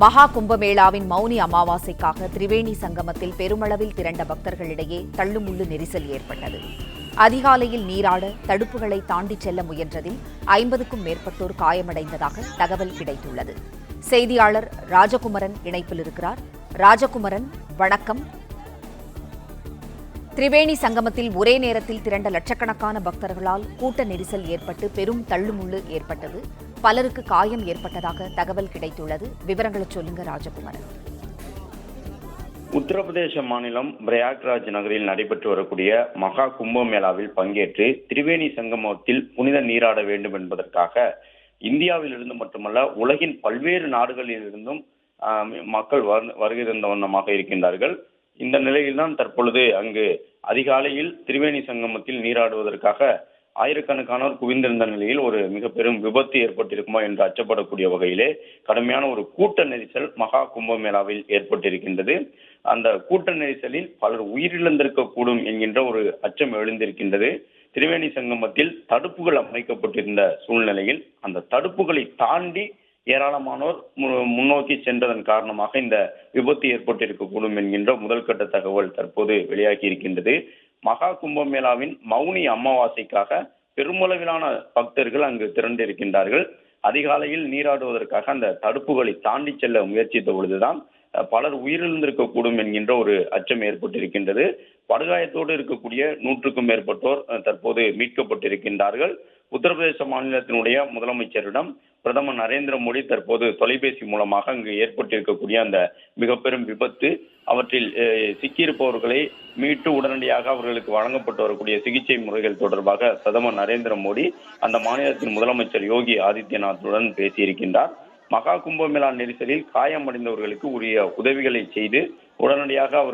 மகா கும்பமேளாவின் மௌனி அமாவாசைக்காக திரிவேணி சங்கமத்தில் பெருமளவில் திரண்ட பக்தர்களிடையே தள்ளுமுள்ளு நெரிசல் ஏற்பட்டது. அதிகாலையில் நீராட தடுப்புகளை தாண்டிச் செல்ல முயன்றதில் 50க்கும் மேற்பட்டோர் காயமடைந்ததாக தகவல் கிடைத்துள்ளது. செய்தியாளர் ராஜகுமரன் இணைப்பில் இருக்கிறார். ராஜகுமரன், வணக்கம். திரிவேணி சங்கமத்தில் ஒரே நேரத்தில் திரண்ட லட்சக்கணக்கான பக்தர்களால் கூட்ட நெரிசல் ஏற்பட்டு பெரும் தள்ளுமுள்ளு ஏற்பட்டது. பலருக்கு காயம் ஏற்பட்டதாக தகவல் கிடைத்துள்ளது. விவரங்களை சொல்லுங்க ராஜகுமரன். உத்தரப்பிரதேச மாநிலம் பிரயாக்ராஜ் நகரில் நடைபெற்று வரக்கூடிய மகா கும்பமேளாவில் பங்கேற்று திரிவேணி சங்கமத்தில் புனித நீராட வேண்டும் என்பதற்காக இந்தியாவில் இருந்து மட்டுமல்ல உலகின் பல்வேறு நாடுகளில் இருந்தும் மக்கள் வருகை தந்த வண்ணமாக இருக்கின்றார்கள். இந்த நிலையில்தான் தற்பொழுது அங்கு அதிகாலையில் திரிவேணி சங்கமத்தில் நீராடுவதற்காக ஆயிரக்கணக்கானோர் குவிந்திருந்த நிலையில் ஒரு மிக பெரும் விபத்து ஏற்பட்டிருக்குமா என்று அச்சப்படக்கூடிய வகையிலே கடுமையான ஒரு கூட்ட நெரிசல் மகா கும்பமேளாவில் ஏற்பட்டிருக்கின்றது. அந்த கூட்ட நெரிசலில் பலர் உயிரிழந்திருக்கக்கூடும் என்கின்ற ஒரு அச்சம் எழுந்திருக்கின்றது. திரிவேணி சங்கமத்தில் தடுப்புகள் அமைக்கப்பட்டிருந்த சூழ்நிலையில் அந்த தடுப்புகளை தாண்டி ஏராளமானோர் முன்னோக்கி சென்றதன் காரணமாக இந்த விபத்து ஏற்பட்டிருக்கக்கூடும் என்கின்ற முதல்கட்ட தகவல் தற்போது வெளியாகி இருக்கின்றது. மகா கும்பமேளாவின் மௌனி அமாவாசைக்காக பெருமளவிலான பக்தர்கள் அங்கு திரண்டிருக்கின்றார்கள். அதிகாலையில் நீராடுவதற்காக அந்த தடுப்புகளை தாண்டி செல்ல முயற்சித்த பொழுதுதான் பலர் உயிரிழந்திருக்கக்கூடும் என்கின்ற ஒரு அச்சம் ஏற்பட்டிருக்கின்றது. படுகாயத்தோடு இருக்கக்கூடிய 100க்கும் மேற்பட்டோர் தற்போது மீட்கப்பட்டிருக்கின்றார்கள். உத்தரப்பிரதேச மாநிலத்தினுடைய முதலமைச்சரிடம் பிரதமர் நரேந்திர மோடி தற்போது தொலைபேசி மூலமாக அங்கு ஏற்பட்டிருக்கக்கூடிய அந்த மிக பெரும் விபத்து, அவற்றில் சிக்கியிருப்பவர்களை மீட்டு உடனடியாக அவர்களுக்கு வழங்கப்பட்டு வரக்கூடிய சிகிச்சை முறைகள் தொடர்பாக பிரதமர் நரேந்திர மோடி அந்த மாநிலத்தின் முதலமைச்சர் யோகி ஆதித்யநாத்துடன் பேசியிருக்கின்றார். மகா கும்பமேளா நெரிசலில் காயமடைந்தவர்களுக்கு உரிய உதவிகளை செய்து உடனடியாக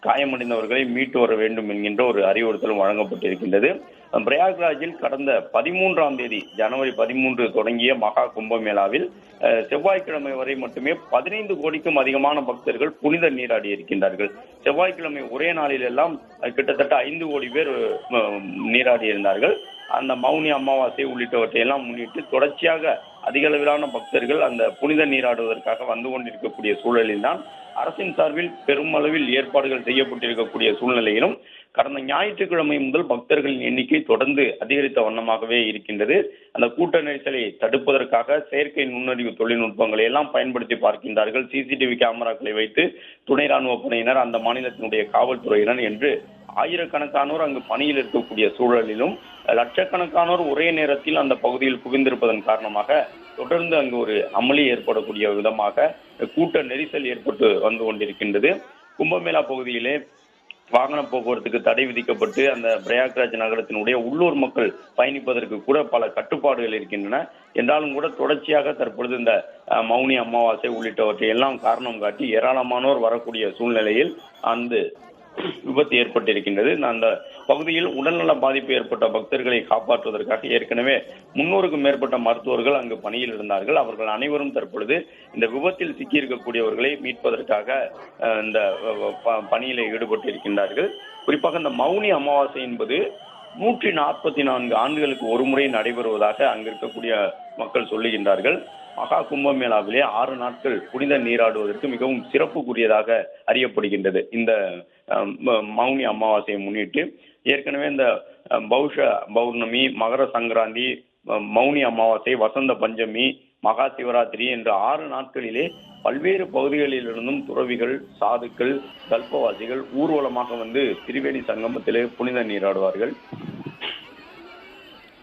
காயமடைந்தவர்களை மீட்டு வர வேண்டும் என்கின்ற ஒரு அறிவுறுத்தலும் வழங்கப்பட்டிருக்கின்றது. பிரயாக்ராஜில் கடந்த 13ஆம் தேதி ஜனவரி 13 தொடங்கிய மகா கும்பமேளாவில் செவ்வாய்க்கிழமை வரை மட்டுமே 15 கோடிக்கும் அதிகமான பக்தர்கள் புனித நீராடி இருக்கின்றார்கள். செவ்வாய்க்கிழமை ஒரே நாளில் எல்லாம் கிட்டத்தட்ட 5 கோடி பேர் நீராடி இருந்தார்கள். அந்த மௌனி அமாவாசை உள்ளிட்டவற்றை எல்லாம் முன்னிட்டு தொடர்ச்சியாக அதிக அளவிலான பக்தர்கள் அந்த புனித நீராடுவதற்காக வந்து கொண்டிருக்கக்கூடிய சூழலில் தான் அரசின் சார்பில் பெருமளவில் ஏற்பாடுகள் செய்யப்பட்டிருக்கக்கூடிய சூழ்நிலையிலும் கடந்த ஞாயிற்றுக்கிழமை முதல் பக்தர்களின் எண்ணிக்கை தொடர்ந்து அதிகரித்த வண்ணமாகவே இருக்கின்றது. அந்த கூட்ட நெரிசலை தடுப்பதற்காக செயற்கை நுண்ணறிவு தொழில்நுட்பங்களை எல்லாம் பயன்படுத்தி பார்க்கின்றார்கள். சிசிடிவி கேமராக்களை வைத்து துணை ராணுவ படையினர், அந்த மாநிலத்தினுடைய காவல்துறையினர் என்று ஆயிரக்கணக்கானோர் அங்கு பணியில் இருக்கக்கூடிய சூழலிலும் லட்சக்கணக்கானோர் ஒரே நேரத்தில் அந்த பகுதியில் குவிந்திருப்பதன் காரணமாக தொடர்ந்து அங்கு ஒரு அமளி ஏற்படக்கூடிய விதமாக கூட்ட நெரிசல் ஏற்பட்டு வந்து கொண்டிருக்கின்றது. கும்பமேளா பகுதியிலே வாகன போக்குவரத்துக்கு தடை விதிக்கப்பட்டு அந்த பிரயாக்ராஜ் நகரத்தினுடைய உள்ளூர் மக்கள் பயணிப்பதற்கு கூட பல கட்டுப்பாடுகள் இருக்கின்றன. என்றாலும் கூட தொடர்ச்சியாக தற்பொழுது இந்த மௌனி அமாவாசை உள்ளிட்டவற்றை எல்லாம் காரணம் காட்டி ஏராளமானோர் வரக்கூடிய சூழ்நிலையில் அந்த விபத்து ஏற்பட்டிருக்கின்றது. அந்த பகுதியில் உடல்நல பாதிப்பு ஏற்பட்ட பக்தர்களை காப்பாற்றுவதற்காக ஏற்கனவே 300க்கும் மேற்பட்ட மருத்துவர்கள் அங்கு பணியில் இருந்தார்கள். அவர்கள் அனைவரும் தற்பொழுது இந்த விபத்தில் சிக்கியிருக்கக்கூடியவர்களை மீட்பதற்காக இந்த பணியில ஈடுபட்டு இருக்கின்றார்கள். குறிப்பாக இந்த மௌனி அமாவாசை என்பது 144 ஆண்டுகளுக்கு ஒரு முறை நடைபெறுவதாக அங்கு இருக்கக்கூடிய மக்கள் சொல்லுகின்றார்கள். மகா கும்பமேளாவிலே 6 நாட்கள் புனித நீராடுவதற்கு மிகவும் சிறப்புக்குரியதாக அறியப்படுகின்றது. இந்த மௌனி அமாவாசையை முன்னிட்டு ஏற்கனவே இந்த பௌஷ பௌர்ணமி, மகர சங்கராந்தி, மௌனி அமாவாசை, வசந்த பஞ்சமி, மகா சிவராத்திரி என்ற 6 நாட்களிலே பல்வேறு பகுதிகளில் இருந்தும் துறவிகள், சாதுக்கள், கல்பவாசிகள் ஊர்வலமாக வந்து திரிவேணி சங்கமத்திலே புனித நீராடுவார்கள்.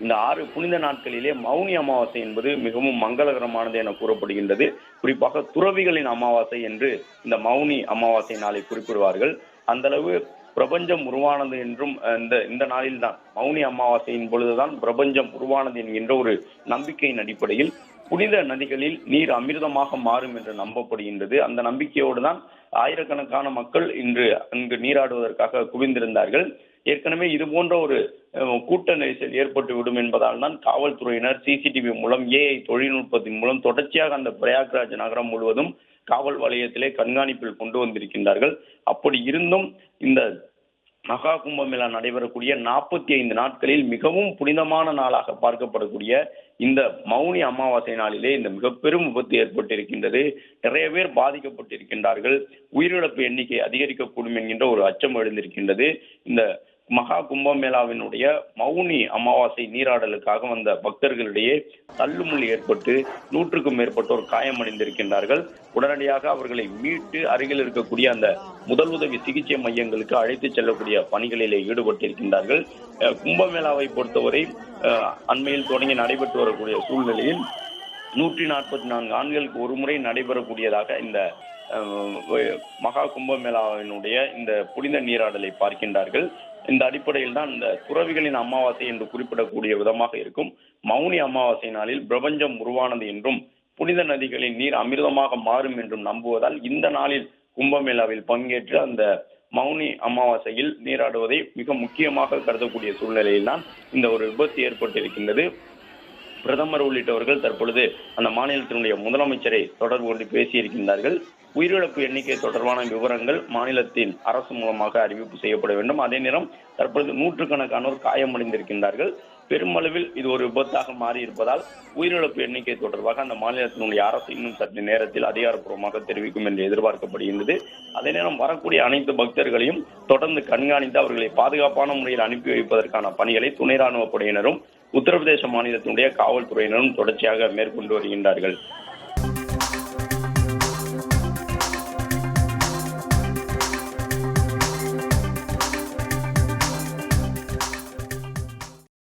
இந்த 6 புனித நாட்களிலே மௌனி அமாவாசை என்பது மிகவும் மங்களகரமானது என கூறப்படுகின்றது. குறிப்பாக துறவிகளின் அமாவாசை என்று இந்த மௌனி அமாவாசை நாளை குறிப்பிடுவார்கள். அந்த அளவு பிரபஞ்சம் உருவானது என்றும் இந்த நாளில் தான் மௌனி அமாவாசையின் பொழுதுதான் பிரபஞ்சம் உருவானது என்கின்ற ஒரு நம்பிக்கையின் அடிப்படையில் புனித நதிகளில் நீர் அமிர்தமாக மாறும் என்று நம்பப்படுகின்றது. அந்த நம்பிக்கையோடு தான் ஆயிரக்கணக்கான மக்கள் இன்று அங்கு நீராடுவதற்காக குவிந்திருந்தார்கள். ஏற்கனவே இது போன்ற ஒரு கூட்ட நெரிசல் ஏற்பட்டுவிடும் என்பதால் தான் காவல்துறையினர் சிசிடிவி மூலம், ஏஐ தொழில்நுட்பத்தின் மூலம் தொடர்ச்சியாக அந்த பிரயாக்ராஜ் நகரம் முழுவதும் காவல் வலயத்திலே கண்காணிப்பில் கொண்டு வந்திருக்கின்றார்கள். அப்படி இருந்தும் இந்த மகா கும்பமேளா நடைபெறக்கூடிய 45 நாட்களில் மிகவும் புனிதமான நாளாக பார்க்கப்படக்கூடிய இந்த மௌனி அமாவாசை நாளிலே இந்த மிக பெரும் விபத்து ஏற்பட்டிருக்கின்றது. நிறைய பேர் பாதிக்கப்பட்டிருக்கின்றார்கள். உயிரிழப்பு எண்ணிக்கை அதிகரிக்கக்கூடும் என்கின்ற ஒரு அச்சம் எழுந்திருக்கின்றது. இந்த மகா கும்பமேளாவினுடைய மௌனி அமாவாசை நீராடலுக்காக வந்த பக்தர்களிடையே தள்ளுமுள்ளு ஏற்பட்டு 100க்கும் மேற்பட்டோர் காயமடைந்திருக்கின்றார்கள். உடனடியாக அவர்களை மீட்டு அருகில் இருக்கக்கூடிய அந்த முதலுதவி சிகிச்சை மையங்களுக்கு அழைத்து செல்லக்கூடிய பணிகளிலே ஈடுபட்டிருக்கின்றார்கள். கும்பமேளாவை பொறுத்தவரை அண்மையில் தொடங்கி நடைபெற்று வரக்கூடிய சூழ்நிலையில் 144 ஆண்டுகளுக்கு ஒரு முறை நடைபெறக்கூடியதாக இந்த மகா கும்பமேளாவினுடைய இந்த புனித நீராடலை பார்க்கின்றார்கள். இந்த அடிப்படையில் தான் இந்த துறவிகளின் அமாவாசை என்று குறிப்பிடக்கூடிய விதமாக இருக்கும். மௌனி அமாவாசை நாளில் பிரபஞ்சம் உருவானது என்றும் புனித நதிகளின் நீர் அமிர்தமாக மாறும் என்றும் நம்புவதால் இந்த நாளில் கும்பமேளாவில் பங்கேற்று அந்த மௌனி அமாவாசையில் நீராடுவதை மிக முக்கியமாக கருதக்கூடிய சூழ்நிலையில் தான் இந்த ஒரு விபத்து ஏற்பட்டிருக்கின்றது. பிரதமர் உள்ளிட்டவர்கள் தற்பொழுது அந்த மாநிலத்தினுடைய முதலமைச்சரை தொடர்பு கொண்டு பேசியிருக்கின்றார்கள். உயிரிழப்பு எண்ணிக்கை தொடர்பான விவரங்கள் மாநிலத்தின் அரசு மூலமாக அறிவிப்பு செய்யப்பட வேண்டும். அதே நேரம் தற்பொழுது 100கணக்கானோர் காயமடைந்திருக்கின்றார்கள். பெருமளவில் இது ஒரு விபத்தாக மாறி இருப்பதால் உயிரிழப்பு எண்ணிக்கை தொடர்பாக அந்த மாநிலத்தினுடைய அரசு இன்னும் சற்று நேரத்தில் அதிகாரப்பூர்வமாக தெரிவிக்கும் என்று எதிர்பார்க்கப்படுகின்றது. அதே நேரம் வரக்கூடிய அனைத்து பக்தர்களையும் தொடர்ந்து கண்காணித்து அவர்களை பாதுகாப்பான முறையில் அனுப்பி வைப்பதற்கான பணிகளை துணை ராணுவ படையினரும் உத்தரப்பிரதேச மாநிலத்தினுடைய காவல்துறையினரும் தொடர்ச்சியாக மேற்கொண்டு வருகின்றார்கள்.